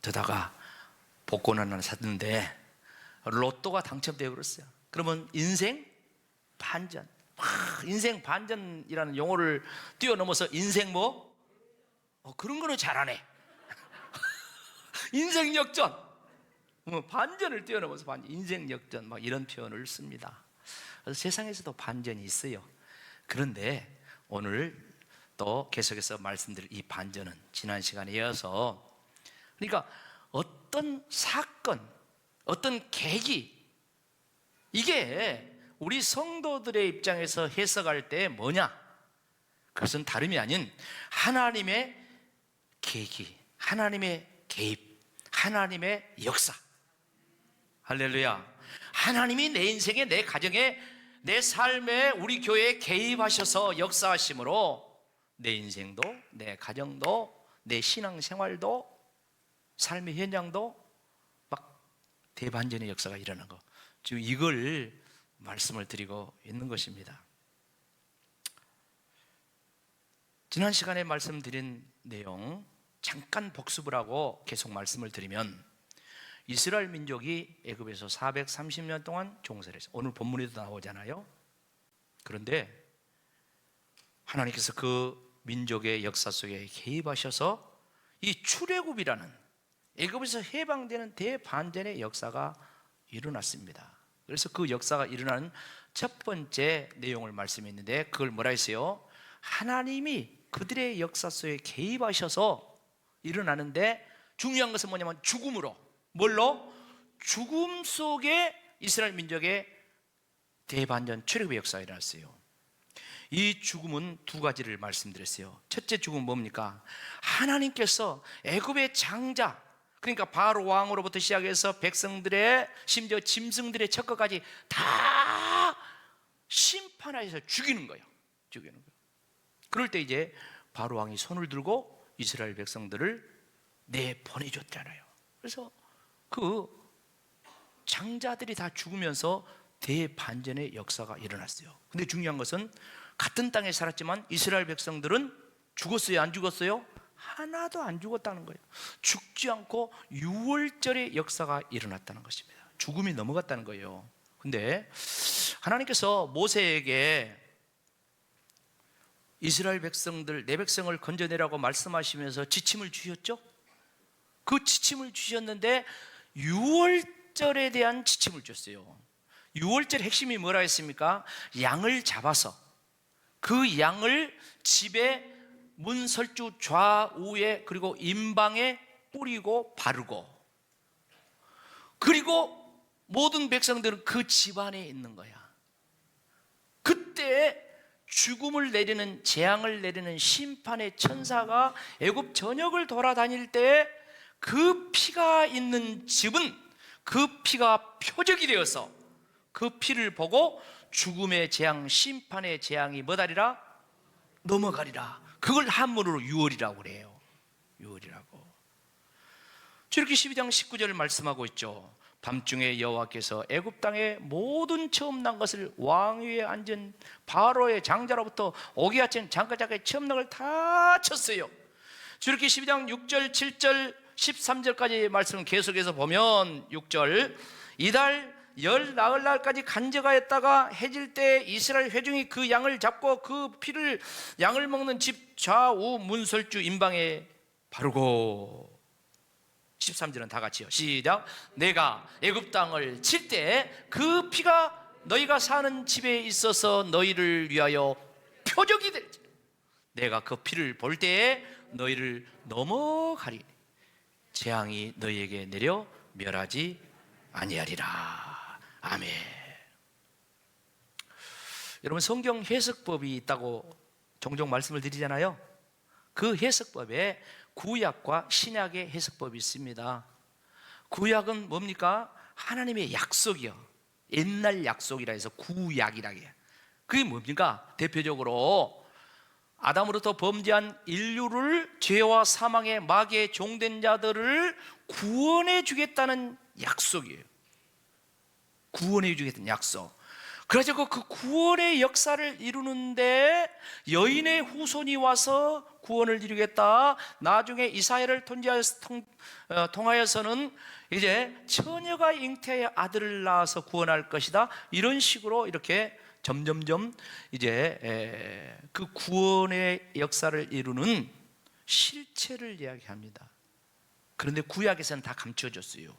어쩌다가 복권 하나 샀는데 로또가 당첨되어 버렸어요. 그러면 인생 반전, 인생 반전이라는 용어를 뛰어넘어서 인생 그런 거는 잘하네. 인생 역전, 반전을 뛰어넘어서 반전, 인생 역전, 막 이런 표현을 씁니다. 그래서 세상에서도 반전이 있어요. 그런데 오늘 또 계속해서 말씀드릴 이 반전은 지난 시간에 이어서, 그러니까 어떤 사건, 어떤 계기, 이게 우리 성도들의 입장에서 해석할 때 뭐냐? 그것은 다름이 아닌 하나님의 계기, 하나님의 개입, 하나님의 역사. 할렐루야. 하나님이 내 인생에, 내 가정에, 내 삶에, 우리 교회에 개입하셔서 역사하심으로 내 인생도, 내 가정도, 내 신앙생활도, 삶의 현장도 막 대반전의 역사가 일어나는 거, 지금 이걸 말씀을 드리고 있는 것입니다. 지난 시간에 말씀드린 내용 잠깐 복습을 하고 계속 말씀을 드리면, 이스라엘 민족이 애굽에서 430년 동안 종살이 했어요. 오늘 본문에도 나오잖아요. 그런데 하나님께서 그 민족의 역사 속에 개입하셔서 이 출애굽이라는 애굽에서 해방되는 대반전의 역사가 일어났습니다. 그래서 그 역사가 일어나는 첫 번째 내용을 말씀했는데, 그걸 뭐라 했어요? 하나님이 그들의 역사 속에 개입하셔서 일어나는데, 중요한 것은 뭐냐면 죽음으로, 뭘로? 죽음 속에 이스라엘 민족의 대반전 출애굽의 역사가 일어났어요. 이 죽음은 두 가지를 말씀드렸어요. 첫째 죽음은 뭡니까? 하나님께서 애굽의 장자, 그러니까 바로 왕으로부터 시작해서 백성들의, 심지어 짐승들의 척거까지 다 심판하셔서 죽이는 거예요. 죽이는 거예요. 그럴 때 이제 바로 왕이 손을 들고 이스라엘 백성들을 내보내줬잖아요. 그래서 그 장자들이 다 죽으면서 대반전의 역사가 일어났어요. 근데 중요한 것은 같은 땅에 살았지만 이스라엘 백성들은 죽었어요? 안 죽었어요? 하나도 안 죽었다는 거예요. 죽지 않고 유월절의 역사가 일어났다는 것입니다. 죽음이 넘어갔다는 거예요. 근데 하나님께서 모세에게 이스라엘 백성들, 내 백성을 건져내라고 말씀하시면서 지침을 주셨죠? 그 지침을 주셨는데 유월절에 대한 지침을 줬어요. 유월절 핵심이 뭐라 했습니까? 양을 잡아서 그 양을 집에 문설주 좌우에, 그리고 임방에 뿌리고 바르고, 그리고 모든 백성들은 그 집안에 있는 거야. 그때 죽음을 내리는, 재앙을 내리는 심판의 천사가 애굽 전역을 돌아다닐 때 그 피가 있는 집은 그 피가 표적이 되어서 그 피를 보고 죽음의 재앙, 심판의 재앙이 뭐다리라? 넘어가리라. 그걸 한문으로 유월이라고 그래요. 유월이라고. 출애굽기 12장 19절을 말씀하고 있죠. 밤중에 여호와께서 애굽 땅의 모든 처음 난 것을 왕위에 앉은 바로의 장자로부터 오기야친 장가자의 처음 난 걸 다 쳤어요. 출애굽기 12장 6절, 7절, 13절까지 말씀 계속해서 보면 6절, 이달 열 나흘 날까지 간절하였다가 해질 때 이스라엘 회중이 그 양을 잡고 그 피를 양을 먹는 집 좌우 문설주 임방에 바르고. 13절은 다 같이요. 시작. 내가 애굽 땅을 칠 때 그 피가 너희가 사는 집에 있어서 너희를 위하여 표적이 될지, 내가 그 피를 볼 때에 너희를 넘어가리. 재앙이 너희에게 내려 멸하지 아니하리라. 아멘. 여러분, 성경 해석법이 있다고 종종 말씀을 드리잖아요. 그 해석법에 구약과 신약의 해석법이 있습니다. 구약은 뭡니까? 하나님의 약속이요. 옛날 약속이라 해서 구약이라 해요. 그게 뭡니까? 대표적으로 아담으로부터 범죄한 인류를 죄와 사망의 마귀의 종된 자들을 구원해 주겠다는 약속이에요. 구원해 주겠다는 약속. 그래가지고 그 구원의 역사를 이루는데 여인의 후손이 와서 구원을 이루겠다. 나중에 이사야를 통하여서는 이제 처녀가 잉태의 아들을 낳아서 구원할 것이다. 이런 식으로 이렇게 점점점 이제 그 구원의 역사를 이루는 실체를 이야기합니다. 그런데 구약에서는 다 감춰졌어요.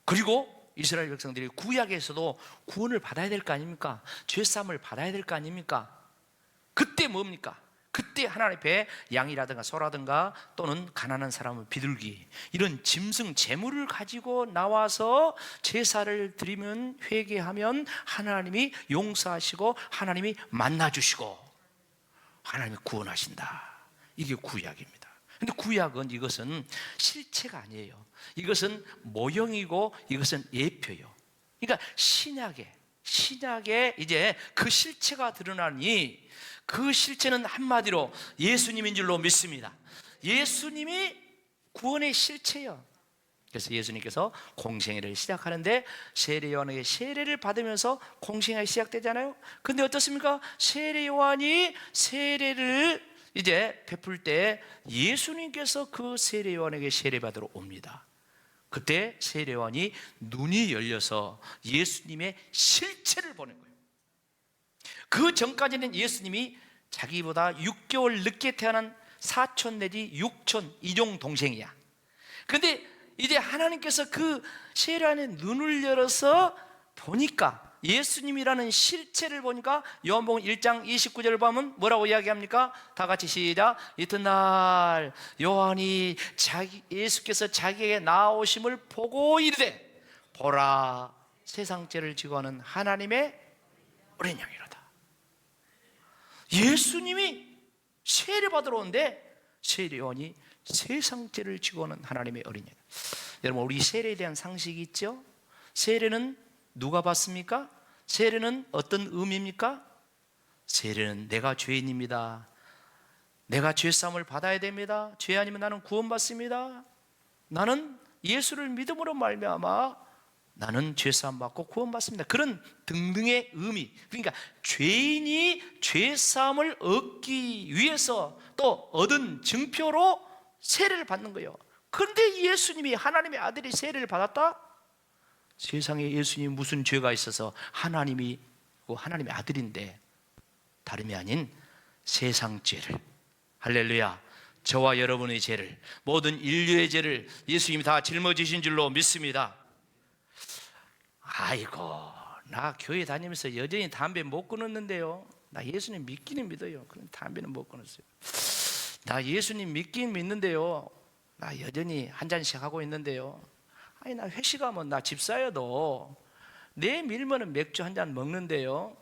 그리고 이스라엘 백성들이 구약에서도 구원을 받아야 될 거 아닙니까? 죄사함을 받아야 될 거 아닙니까? 그때 뭡니까? 그때 하나님 앞에 양이라든가 소라든가 또는 가난한 사람을 비둘기 이런 짐승 재물을 가지고 나와서 제사를 드리면, 회개하면 하나님이 용서하시고 하나님이 만나주시고 하나님이 구원하신다. 이게 구약입니다. 근데 구약은 이것은 실체가 아니에요. 이것은 모형이고 이것은 예표요. 그러니까 신약에 이제 그 실체가 드러나니 그 실체는 한마디로 예수님인 줄로 믿습니다. 예수님이 구원의 실체예요. 그래서 예수님께서 공생애를 시작하는데 세례 요한에게 세례를 받으면서 공생애가 시작되잖아요. 근데 어떻습니까? 세례 요한이 세례를 이제 베풀 때 예수님께서 그 세례 요한에게 세례 받으러 옵니다. 그때 세례 요한이 눈이 열려서 예수님의 실체를 보는 거예요. 그 전까지는 예수님이 자기보다 6개월 늦게 태어난 사촌 내지 육촌 이종 동생이야. 그런데 이제 하나님께서 그 세례 요한의 눈을 열어서 보니까, 예수님이라는 실체를 보니까 요한복음 1장 29절을 보면 뭐라고 이야기합니까? 다 같이 시작. 이튿날 요한이 예수께서 자기에게 나오심을 보고 이르되 보라, 세상 죄를 지고 하는 하나님의 어린 양이로다. 예수님이 세례 받으러 오는데 세례 요한이 세상 죄를 지고 하는 하나님의 어린 양. 여러분, 우리 세례에 대한 상식이 있죠? 세례는 누가 받습니까? 세례는 어떤 의미입니까? 세례는 내가 죄인입니다. 내가 죄사함을 받아야 됩니다. 죄 아니면 나는 구원받습니다. 나는 예수를 믿음으로 말미암아 나는 죄사함 받고 구원받습니다. 그런 등등의 의미. 그러니까 죄인이 죄사함을 얻기 위해서 또 얻은 증표로 세례를 받는 거예요. 그런데 예수님이, 하나님의 아들이 세례를 받았다? 세상에 예수님이 무슨 죄가 있어서 하나님의 아들인데 다름이 아닌 세상 죄를, 할렐루야, 저와 여러분의 죄를, 모든 인류의 죄를 예수님이 다 짊어지신 줄로 믿습니다. 아이고, 나 교회 다니면서 여전히 담배 못 끊었는데요. 나 예수님 믿기는 믿어요. 그럼 담배는 못 끊었어요. 나 예수님 믿긴 믿는데요. 나 여전히 한 잔씩 하고 있는데요. 아니, 나 회식하면 나 집사여도 내 밀면은 맥주 한 잔 먹는데요.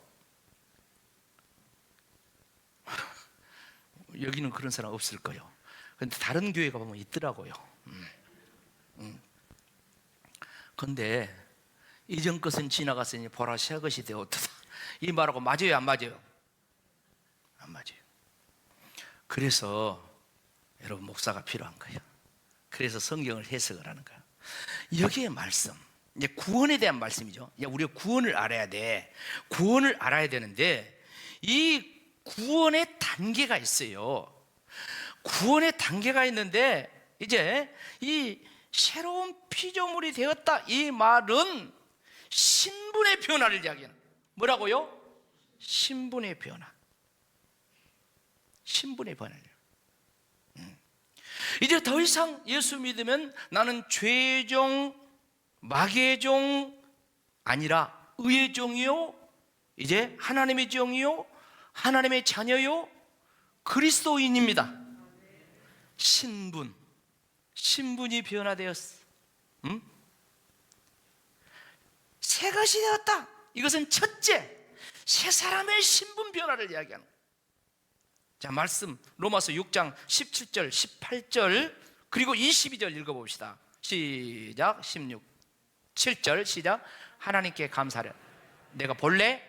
여기는 그런 사람 없을 거예요. 그런데 다른 교회 가보면 있더라고요. 그런데 이전 것은 지나갔으니 보라 새 것이 되었다. 이 말하고 맞아요, 안 맞아요? 안 맞아요. 그래서 여러분, 목사가 필요한 거예요. 그래서 성경을 해석을 하는 거예요. 여기에 말씀, 이제 구원에 대한 말씀이죠. 우리가 구원을 알아야 돼. 구원을 알아야 되는데 이 구원의 단계가 있어요. 구원의 단계가 있는데 이제 이 새로운 피조물이 되었다, 이 말은 신분의 변화를 이야기하는, 뭐라고요? 신분의 변화. 신분의 변화를. 이제 더 이상 예수 믿으면 나는 죄의 종, 마귀의 종 아니라 의의 종이요, 이제 하나님의 종이요, 하나님의 자녀요, 그리스도인입니다. 신분이 변화되었어. 새 것이 되었다. 이것은 첫째, 새 사람의 신분 변화를 이야기하는 거예요. 자, 말씀 로마서 6장 17절 18절 그리고 22절 읽어봅시다. 시작. 7절 시작. 하나님께 감사하라. 내가 본래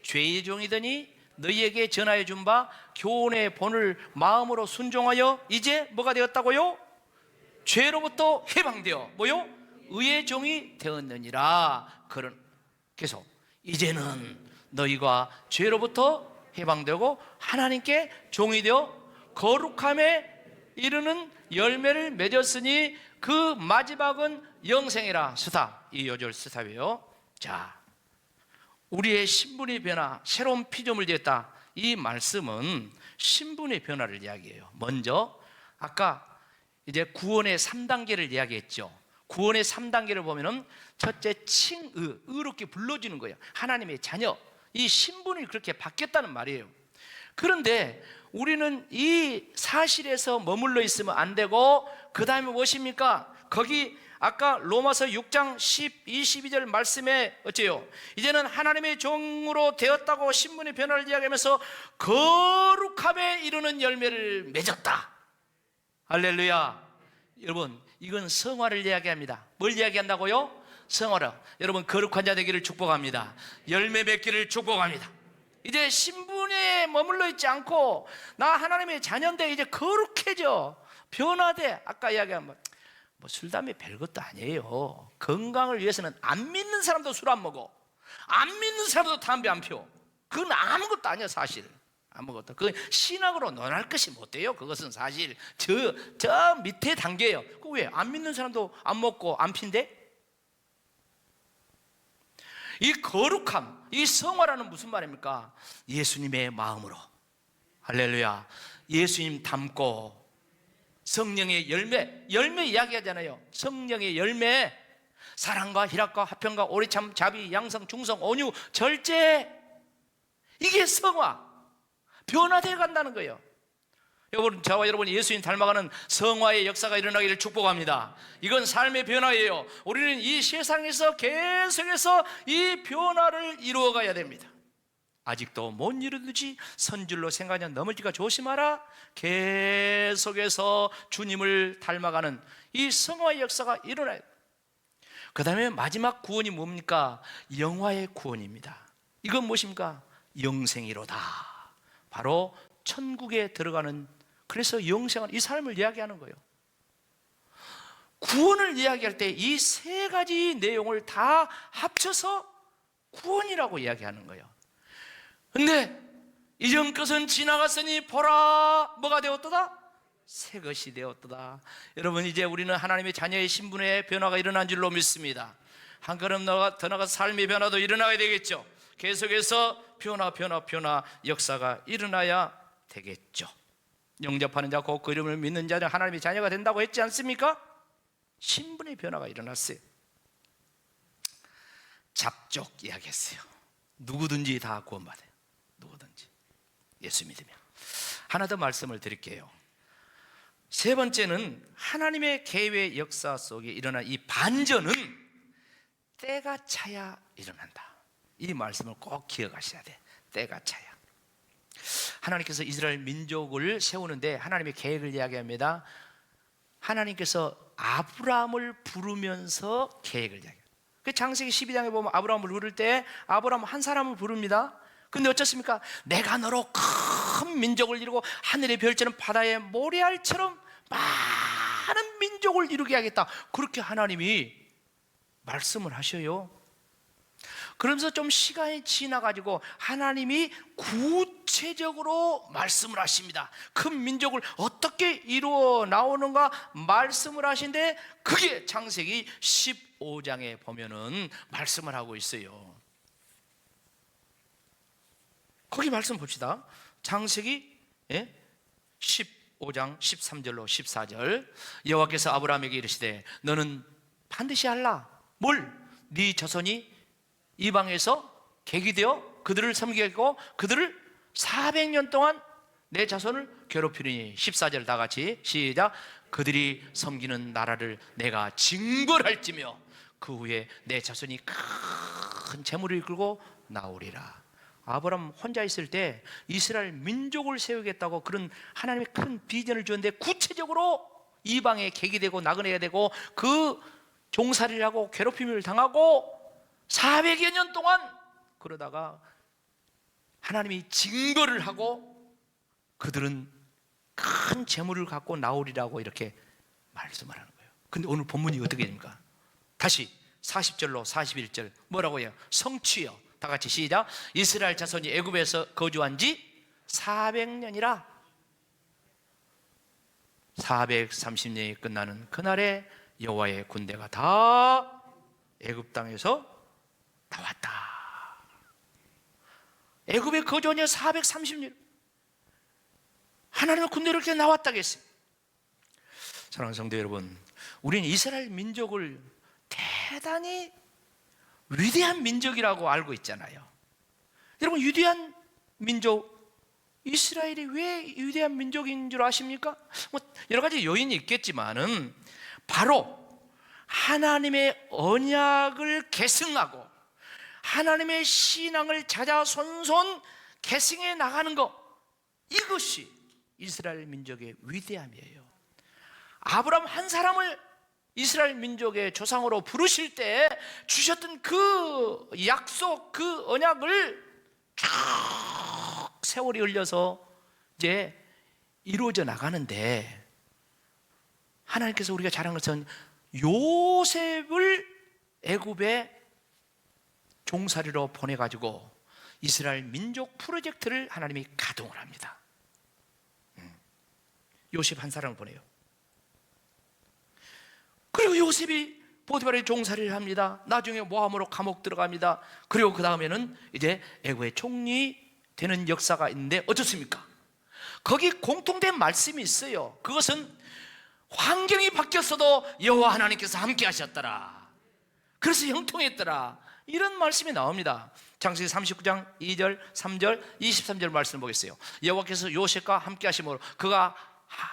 죄의 종이더니 너희에게 전하여 준 바 교훈의 본을 마음으로 순종하여 이제 뭐가 되었다고요? 죄로부터 해방되어 뭐요? 의의 종이 되었느니라. 그런 계속 이제는 너희가 죄로부터 해방되고 하나님께 종이 되어 거룩함에 이르는 열매를 맺었으니 그 마지막은 영생이라. 스탑. 이 요절 스탑이에요. 자, 우리의 신분의 변화, 새로운 피조물 되었다. 이 말씀은 신분의 변화를 이야기해요. 먼저 아까 이제 구원의 3단계를 이야기했죠. 구원의 3단계를 보면은 첫째 칭의, 의롭게 불러주는 거예요. 하나님의 자녀, 이 신분이 그렇게 바뀌었다는 말이에요. 그런데 우리는 이 사실에서 머물러 있으면 안 되고 그 다음에 무엇입니까? 거기 아까 로마서 6장 10, 22절 말씀에 어째요? 이제는 하나님의 종으로 되었다고 신분의 변화를 이야기하면서 거룩함에 이르는 열매를 맺었다. 할렐루야. 여러분, 이건 성화를 이야기합니다. 뭘 이야기한다고요? 성화로. 여러분, 거룩한 자 되기를 축복합니다. 열매 맺기를 축복합니다. 이제 신분에 머물러 있지 않고 나 하나님의 자녀인데 이제 거룩해져, 변화돼. 아까 이야기한 뭐 술, 담배 별것도 아니에요. 건강을 위해서는 안 믿는 사람도 술 안 먹어, 안 믿는 사람도 담배 안 피워. 그건 아무것도 아니야. 사실 아무것도. 그건 신학으로 논할 것이 못 돼요. 그것은 사실 저 밑에 단계예요. 그 왜 안 믿는 사람도 안 먹고 안 핀대? 이 거룩함, 이 성화라는 무슨 말입니까? 예수님의 마음으로. 할렐루야. 예수님 닮고 성령의 열매 이야기하잖아요. 성령의 열매, 사랑과 희락과 화평과 오래참, 자비, 양성, 중성, 온유, 절제. 이게 성화, 변화되어 간다는 거예요. 여러분, 저와 여러분이 예수님 닮아가는 성화의 역사가 일어나기를 축복합니다. 이건 삶의 변화예요. 우리는 이 세상에서 계속해서 이 변화를 이루어가야 됩니다. 아직도 못 이루듯이 선줄로 생각하냐 넘어질까 조심하라. 계속해서 주님을 닮아가는 이 성화의 역사가 일어나요. 그 다음에 마지막 구원이 뭡니까? 영화의 구원입니다. 이건 무엇입니까? 영생이로다. 바로 천국에 들어가는, 그래서 영생은 이 삶을 이야기하는 거예요. 구원을 이야기할 때 이 세 가지 내용을 다 합쳐서 구원이라고 이야기하는 거예요. 근데 이전 것은 지나갔으니 보라, 뭐가 되었도다? 새 것이 되었도다. 여러분, 이제 우리는 하나님의 자녀의 신분의 변화가 일어난 줄로 믿습니다. 한 걸음 더 나가서 삶의 변화도 일어나야 되겠죠. 계속해서 변화 역사가 일어나야 되겠죠. 영접하는 자, 곧 그 이름을 믿는 자는 하나님의 자녀가 된다고 했지 않습니까? 신분의 변화가 일어났어요. 잡족 이야기했어요. 누구든지 다 구원받아요. 누구든지 예수 믿으면. 하나 더 말씀을 드릴게요. 세 번째는 하나님의 계획 역사 속에 일어난 이 반전은 때가 차야 일어난다. 이 말씀을 꼭 기억하셔야 돼. 때가 차야. 하나님께서 이스라엘 민족을 세우는데 하나님의 계획을 이야기합니다. 하나님께서 아브라함을 부르면서 계획을 이야기해요. 그 창세기 12장에 보면 아브라함을 부를 때 아브라함 한 사람을 부릅니다. 근데 어쩌습니까? 내가 너로 큰 민족을 이루고 하늘의 별처럼 바다의 모래알처럼 많은 민족을 이루게 하겠다. 그렇게 하나님이 말씀을 하셔요. 그러면서 좀 시간이 지나가지고 하나님이 구체적으로 말씀을 하십니다. 큰 민족을 어떻게 이루어 나오는가 말씀을 하신데, 그게 창세기 15장에 보면은 말씀을 하고 있어요. 거기 말씀 봅시다. 창세기 15장 13절로 14절. 여호와께서 아브라함에게 이르시되 너는 반드시 알라. 뭘? 네 자손이 이방에서 객이 되어 그들을 섬기겠고 그들을 400년 동안 내 자손을 괴롭히리니. 14절 다 같이 시작. 그들이 섬기는 나라를 내가 징벌할지며 그 후에 내 자손이 큰 재물을 이끌고 나오리라. 아브라함 혼자 있을 때 이스라엘 민족을 세우겠다고 그런 하나님의 큰 비전을 주었는데, 구체적으로 이방에 객이 되고 나그네가 되고 그 종살이를 하고 괴롭힘을 당하고 400여 년 동안 그러다가 하나님이 징벌을 하고 그들은 큰 재물을 갖고 나오리라고 이렇게 말씀을 하는 거예요. 근데 오늘 본문이 어떻게 됩니까? 다시 40절로 41절 뭐라고 해요? 성취요. 다 같이 시작. 이스라엘 자손이 애굽에서 거주한 지 400년이라 430년이 끝나는 그날에 여호와의 군대가 다 애굽 땅에서 나왔다. 애굽에 거주한 지 430년 하나님의 군대가 이렇게 나왔다고 했어요. 사랑하는 성도 여러분, 우리는 이스라엘 민족을 대단히 위대한 민족이라고 알고 있잖아요. 여러분, 위대한 민족, 이스라엘이 왜 위대한 민족인 줄 아십니까? 뭐 여러 가지 요인이 있겠지만은 바로 하나님의 언약을 계승하고 하나님의 신앙을 자자손손 계승해 나가는 것, 이것이 이스라엘 민족의 위대함이에요. 아브라함 한 사람을 이스라엘 민족의 조상으로 부르실 때 주셨던 그 약속, 그 언약을 쭉 세월이 흘려서 이제 이루어져 나가는데, 하나님께서 우리가 잘한 것은 요셉을 애굽에 종살이로 보내가지고 이스라엘 민족 프로젝트를 하나님이 가동을 합니다. 요셉 한 사람을 보내요. 그리고 요셉이 보디발의 종살이를 합니다. 나중에 모함으로 감옥 들어갑니다. 그리고 그 다음에는 이제 애굽의 총리 되는 역사가 있는데 어떻습니까? 거기 공통된 말씀이 있어요. 그것은 환경이 바뀌었어도 여호와 하나님께서 함께 하셨더라. 그래서 형통했더라. 이런 말씀이 나옵니다. 창세기 39장 2절, 3절, 23절 말씀을 보겠어요. 여호와께서 요셉과 함께 하심으로 그가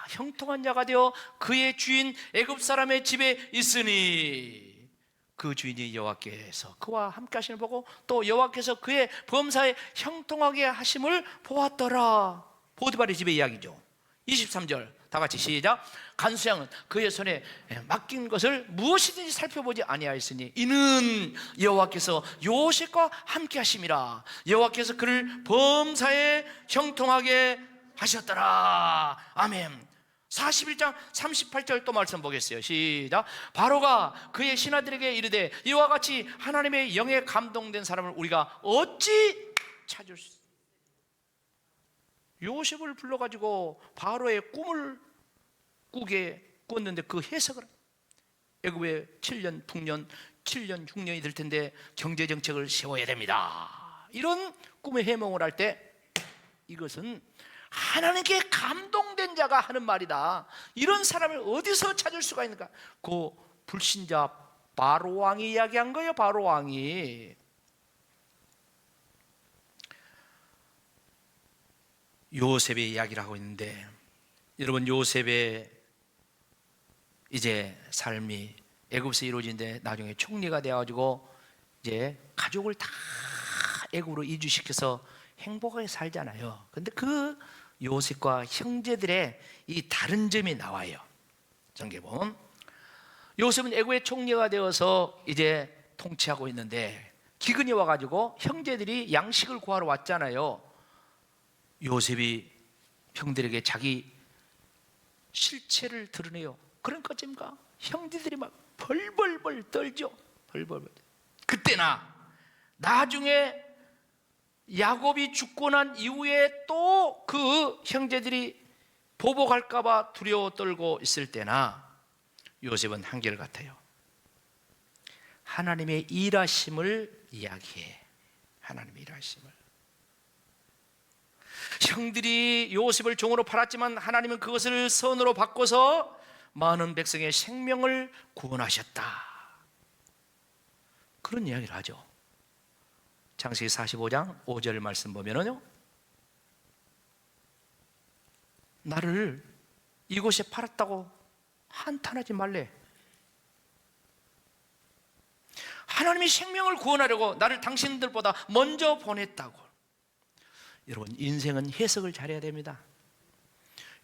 형통한 자가 되어 그의 주인 애굽 사람의 집에 있으니, 그 주인이 여호와께서 그와 함께 하심을 보고 또 여호와께서 그의 범사에 형통하게 하심을 보았더라. 보디발의 집의 이야기죠. 23절 다 같이 시작. 간수양은 그의 손에 맡긴 것을 무엇이든지 살펴보지 아니하였으니 이는 여호와께서 요셉과 함께 하심이라. 여호와께서 그를 범사에 형통하게 하셨더라. 아멘. 41장 38절 또 말씀 보겠어요. 시작. 바로가 그의 신하들에게 이르되 이와 같이 하나님의 영에 감동된 사람을 우리가 어찌 찾을 수 있어? 요셉을 불러가지고 바로의 꿈을 꿨는데 그 해석을, 애굽에 7년 풍년 7년 6년이 될 텐데 경제정책을 세워야 됩니다. 이런 꿈의 해몽을 할 때 이것은 하나님께 감동된 자가 하는 말이다. 이런 사람을 어디서 찾을 수가 있는가? 그 불신자 바로 왕이 이야기한 거예요. 바로 왕이. 요셉의 이야기를 하고 있는데, 여러분, 요셉의 이제 삶이 애굽에서 이루어진데 나중에 총리가 되어가지고 이제 가족을 다 애굽으로 이주시켜서 행복하게 살잖아요. 근데 그 요셉과 형제들의 이 다른 점이 나와요. 전개 보면 요셉은 애굽의 총리가 되어서 이제 통치하고 있는데 기근이 와가지고 형제들이 양식을 구하러 왔잖아요. 요셉이 형들에게 자기 실체를 드러내요. 그러니까 어쩝니까? 형제들이 막 벌벌벌 떨죠. 벌벌벌. 그때나 나중에 야곱이 죽고 난 이후에 또 그 형제들이 보복할까봐 두려워 떨고 있을 때나 요셉은 한결같아요. 하나님의 일하심을 이야기해. 하나님의 일하심을. 형들이 요셉을 종으로 팔았지만 하나님은 그것을 선으로 바꿔서 많은 백성의 생명을 구원하셨다. 그런 이야기를 하죠. 창세기 45장 5절 말씀 보면은요, 나를 이곳에 팔았다고 한탄하지 말래. 하나님이 생명을 구원하려고 나를 당신들보다 먼저 보냈다고. 여러분, 인생은 해석을 잘해야 됩니다.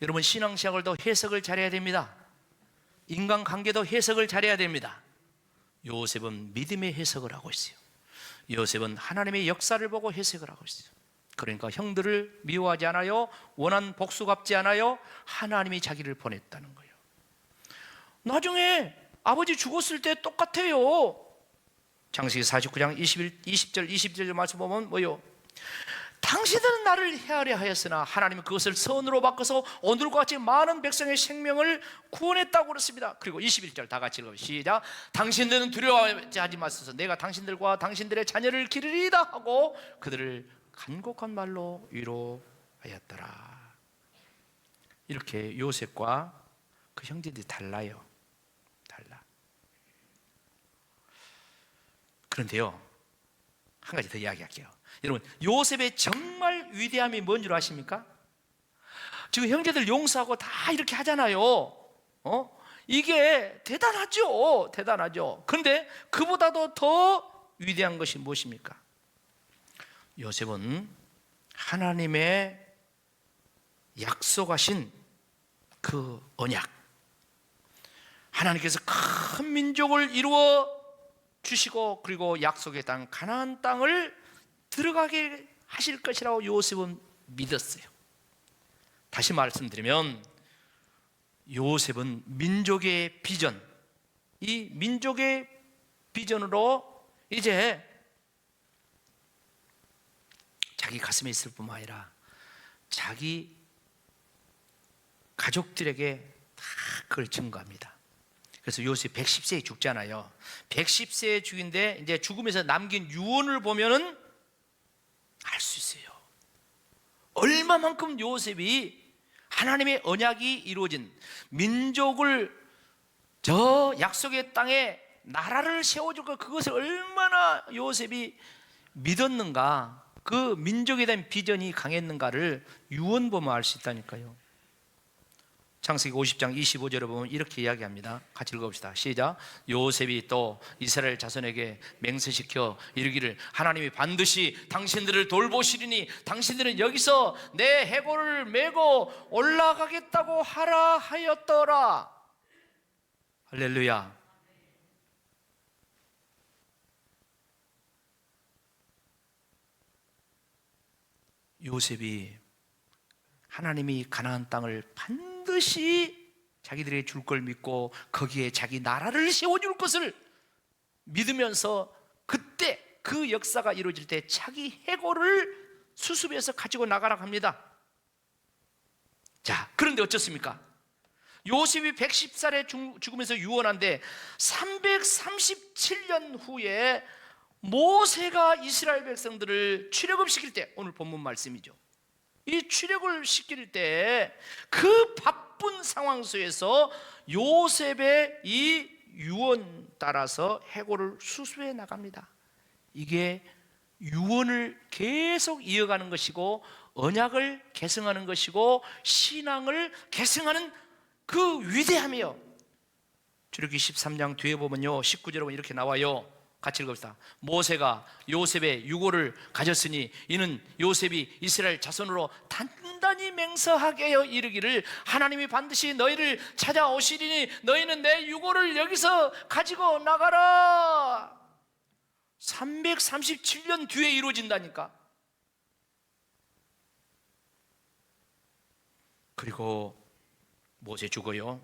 여러분, 신앙생활도 해석을 잘해야 됩니다. 인간관계도 해석을 잘해야 됩니다. 요셉은 믿음의 해석을 하고 있어요. 요셉은 하나님의 역사를 보고 해석을 하고 있어요. 그러니까 형들을 미워하지 않아요. 원한 복수 갚지 않아요. 하나님이 자기를 보냈다는 거예요. 나중에 아버지 죽었을 때 똑같아요. 창세기 49장 20절 22절 말씀 보면 뭐요? 당신들은 나를 헤아려 하였으나 하나님은 그것을 선으로 바꿔서 오늘과 같이 많은 백성의 생명을 구원했다고 그랬습니다. 그리고 21절 다 같이 읽어요. 시작. 당신들은 두려워하지 마소서. 내가 당신들과 당신들의 자녀를 기르리이다 하고 그들을 간곡한 말로 위로하였더라. 이렇게 요셉과 그 형제들이 달라요. 달라. 그런데요, 한 가지 더 이야기할게요. 여러분, 요셉의 정말 위대함이 뭔 줄 아십니까? 지금 형제들 용서하고 다 이렇게 하잖아요. 이게 대단하죠. 대단하죠. 그런데 그보다도 더 위대한 것이 무엇입니까? 요셉은 하나님의 약속하신 그 언약, 하나님께서 큰 민족을 이루어 주시고 그리고 약속의 땅 가나안 땅을 들어가게 하실 것이라고 요셉은 믿었어요. 다시 말씀드리면 요셉은 민족의 비전, 이 민족의 비전으로 이제 자기 가슴에 있을 뿐만 아니라 자기 가족들에게 다 그걸 증거합니다. 그래서 요셉 110세에 죽잖아요. 110세에 죽인데 이제 죽으면서 남긴 유언을 보면은 알 수 있어요. 얼마만큼 요셉이 하나님의 언약이 이루어진 민족을 저 약속의 땅에 나라를 세워줄 것, 그것을 얼마나 요셉이 믿었는가, 그 민족에 대한 비전이 강했는가를 유언 보면 알 수 있다니까요. 창세기 50장 25절에 보면 이렇게 이야기합니다. 같이 읽어봅시다. 시작. 요셉이 또 이스라엘 자손에게 맹세시켜 이르기를 하나님이 반드시 당신들을 돌보시리니 당신들은 여기서 내 해골을 메고 올라가겠다고 하라 하였더라. 할렐루야. 요셉이 하나님이 가나안 땅을 반드시 자기들에게 줄 걸 믿고 거기에 자기 나라를 세워줄 것을 믿으면서 그때 그 역사가 이루어질 때 자기 해골을 수습해서 가지고 나가라고 합니다. 자, 그런데 어쩌습니까? 요셉이 110살에 죽으면서 유언한데 337년 후에 모세가 이스라엘 백성들을 출애굽 시킬 때, 오늘 본문 말씀이죠. 이 출애굽을 시킬 때 그 바쁜 상황 속에서 요셉의 이 유언 따라서 해골을 수수해 나갑니다. 이게 유언을 계속 이어가는 것이고 언약을 계승하는 것이고 신앙을 계승하는 그 위대함이요. 출애굽기 13장 뒤에 보면요 19절에 보면 이렇게 나와요. 같이 읽읍시다. 모세가 요셉의 유고를 가졌으니 이는 요셉이 이스라엘 자손으로 단단히 맹세하게 하여 이르기를 하나님이 반드시 너희를 찾아오시리니 너희는 내 유고를 여기서 가지고 나가라. 337년 뒤에 이루어진다니까. 그리고 모세 죽어요.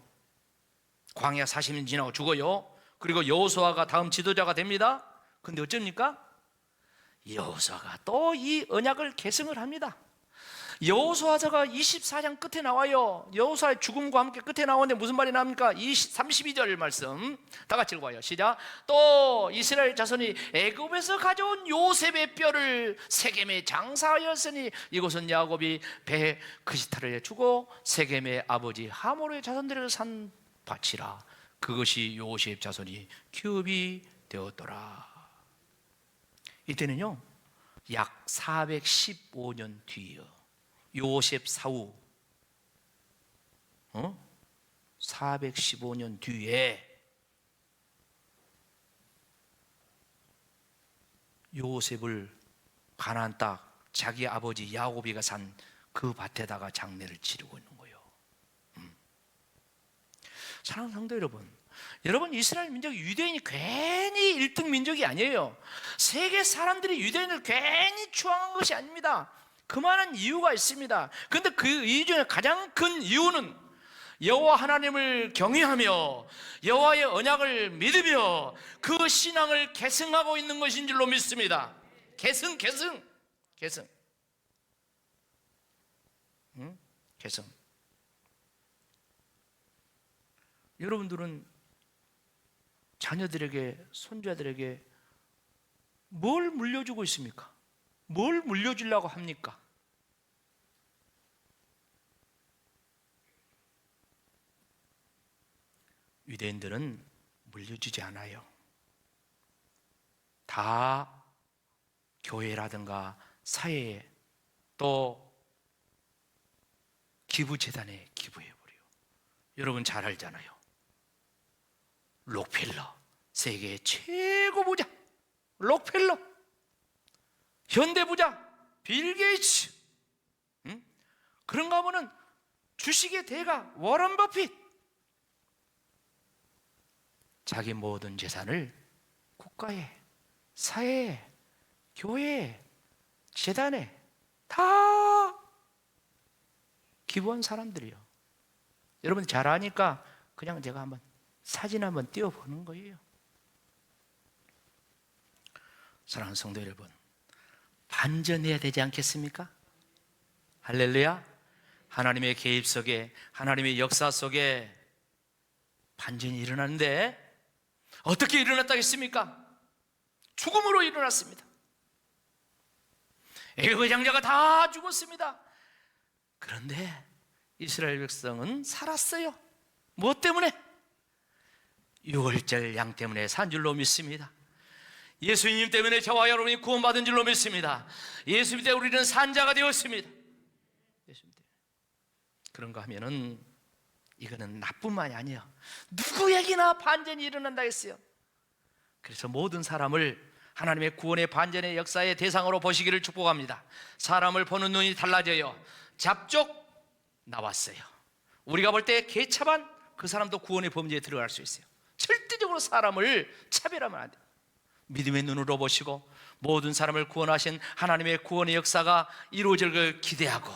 광야 40년 지나고 죽어요. 그리고 여호수아가 다음 지도자가 됩니다. 근데 어쩝니까? 여호수아가 또 이 언약을 계승을 합니다. 여호수아서가 24장 끝에 나와요. 여호수아의 죽음과 함께 끝에 나오는데 무슨 말이 나옵니까? 32절 말씀 다 같이 읽어요. 시작. 또 이스라엘 자손이 애굽에서 가져온 요셉의 뼈를 세겜에 장사하였으니 이곳은 야곱이 배 그시타를 주고 세겜의 아버지 하모르의 자손들에게 산 밭이라. 그것이 요셉 자손이 기업이 되었더라. 이때는요 약 415년 뒤에요. 요셉 사후 415년 뒤에 요셉을 가나안 땅 자기 아버지 야곱이가 산 그 밭에다가 장례를 치르고 있는 거예요. 사랑하는 성도 여러분, 이스라엘 민족이 유대인이 괜히 1등 민족이 아니에요. 세계 사람들이 유대인을 괜히 추앙한 것이 아닙니다. 그만한 이유가 있습니다. 그런데 그 이유 중에 가장 큰 이유는 여호와 하나님을 경외하며 여호와의 언약을 믿으며 그 신앙을 계승하고 있는 것인 줄로 믿습니다. 계승. 계승. 여러분들은 자녀들에게, 손자들에게 뭘 물려주고 있습니까? 뭘 물려주려고 합니까? 유대인들은 물려주지 않아요. 다 교회라든가 사회에 또 기부재단에 기부해버려요. 여러분 잘 알잖아요. 록펠러, 세계의 최고 부자 록펠러, 현대부자 빌 게이츠, 그런가 하면은 주식의 대가 워런 버핏, 자기 모든 재산을 국가에, 사회에, 교회에, 재단에 다 기부한 사람들이요. 여러분 잘 아니까 그냥 제가 한번 사진 한번 띄워보는 거예요. 사랑하는 성도 여러분, 반전해야 되지 않겠습니까? 할렐루야. 하나님의 개입 속에, 하나님의 역사 속에 반전이 일어나는데 어떻게 일어났다겠습니까? 죽음으로 일어났습니다. 애굽의 장자가 다 죽었습니다. 그런데 이스라엘 백성은 살았어요. 무엇 때문에? 유월절 양 때문에 산 줄로 믿습니다. 예수님 때문에 저와 여러분이 구원받은 줄로 믿습니다. 예수님 때문에 우리는 산자가 되었습니다. 예수님 때문에. 그런가 하면은 이거는 나뿐만이 아니에요. 누구에게나 반전이 일어난다 했어요. 그래서 모든 사람을 하나님의 구원의 반전의 역사의 대상으로 보시기를 축복합니다. 사람을 보는 눈이 달라져요. 잡족 나왔어요. 우리가 볼 때 개차반 그 사람도 구원의 범죄에 들어갈 수 있어요. 절대적으로 사람을 차별하면 안 돼요. 믿음의 눈으로 보시고 모든 사람을 구원하신 하나님의 구원의 역사가 이루어질 걸 기대하고,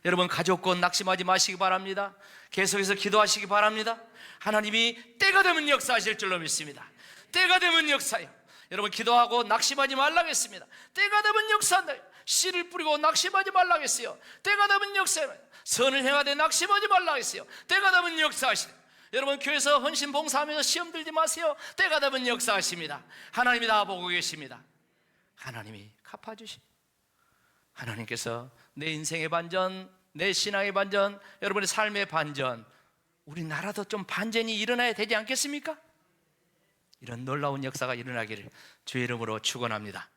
여러분 가족권 낙심하지 마시기 바랍니다. 계속해서 기도하시기 바랍니다. 하나님이 때가 되면 역사하실 줄로 믿습니다. 때가 되면 역사요. 여러분 기도하고 낙심하지 말라겠습니다. 때가 되면 역사한다. 씨를 뿌리고 낙심하지 말라겠어요. 때가 되면 역사해요. 선을 행하되 낙심하지 말라겠어요. 때가 되면 역사하시네. 여러분 교회에서 헌신 봉사하면서 시험 들지 마세요. 때가 되면 역사하십니다. 하나님이 다 보고 계십니다. 하나님이 갚아주십니다. 하나님께서 내 인생의 반전, 내 신앙의 반전, 여러분의 삶의 반전, 우리나라도 좀 반전이 일어나야 되지 않겠습니까? 이런 놀라운 역사가 일어나기를 주의 이름으로 축원합니다.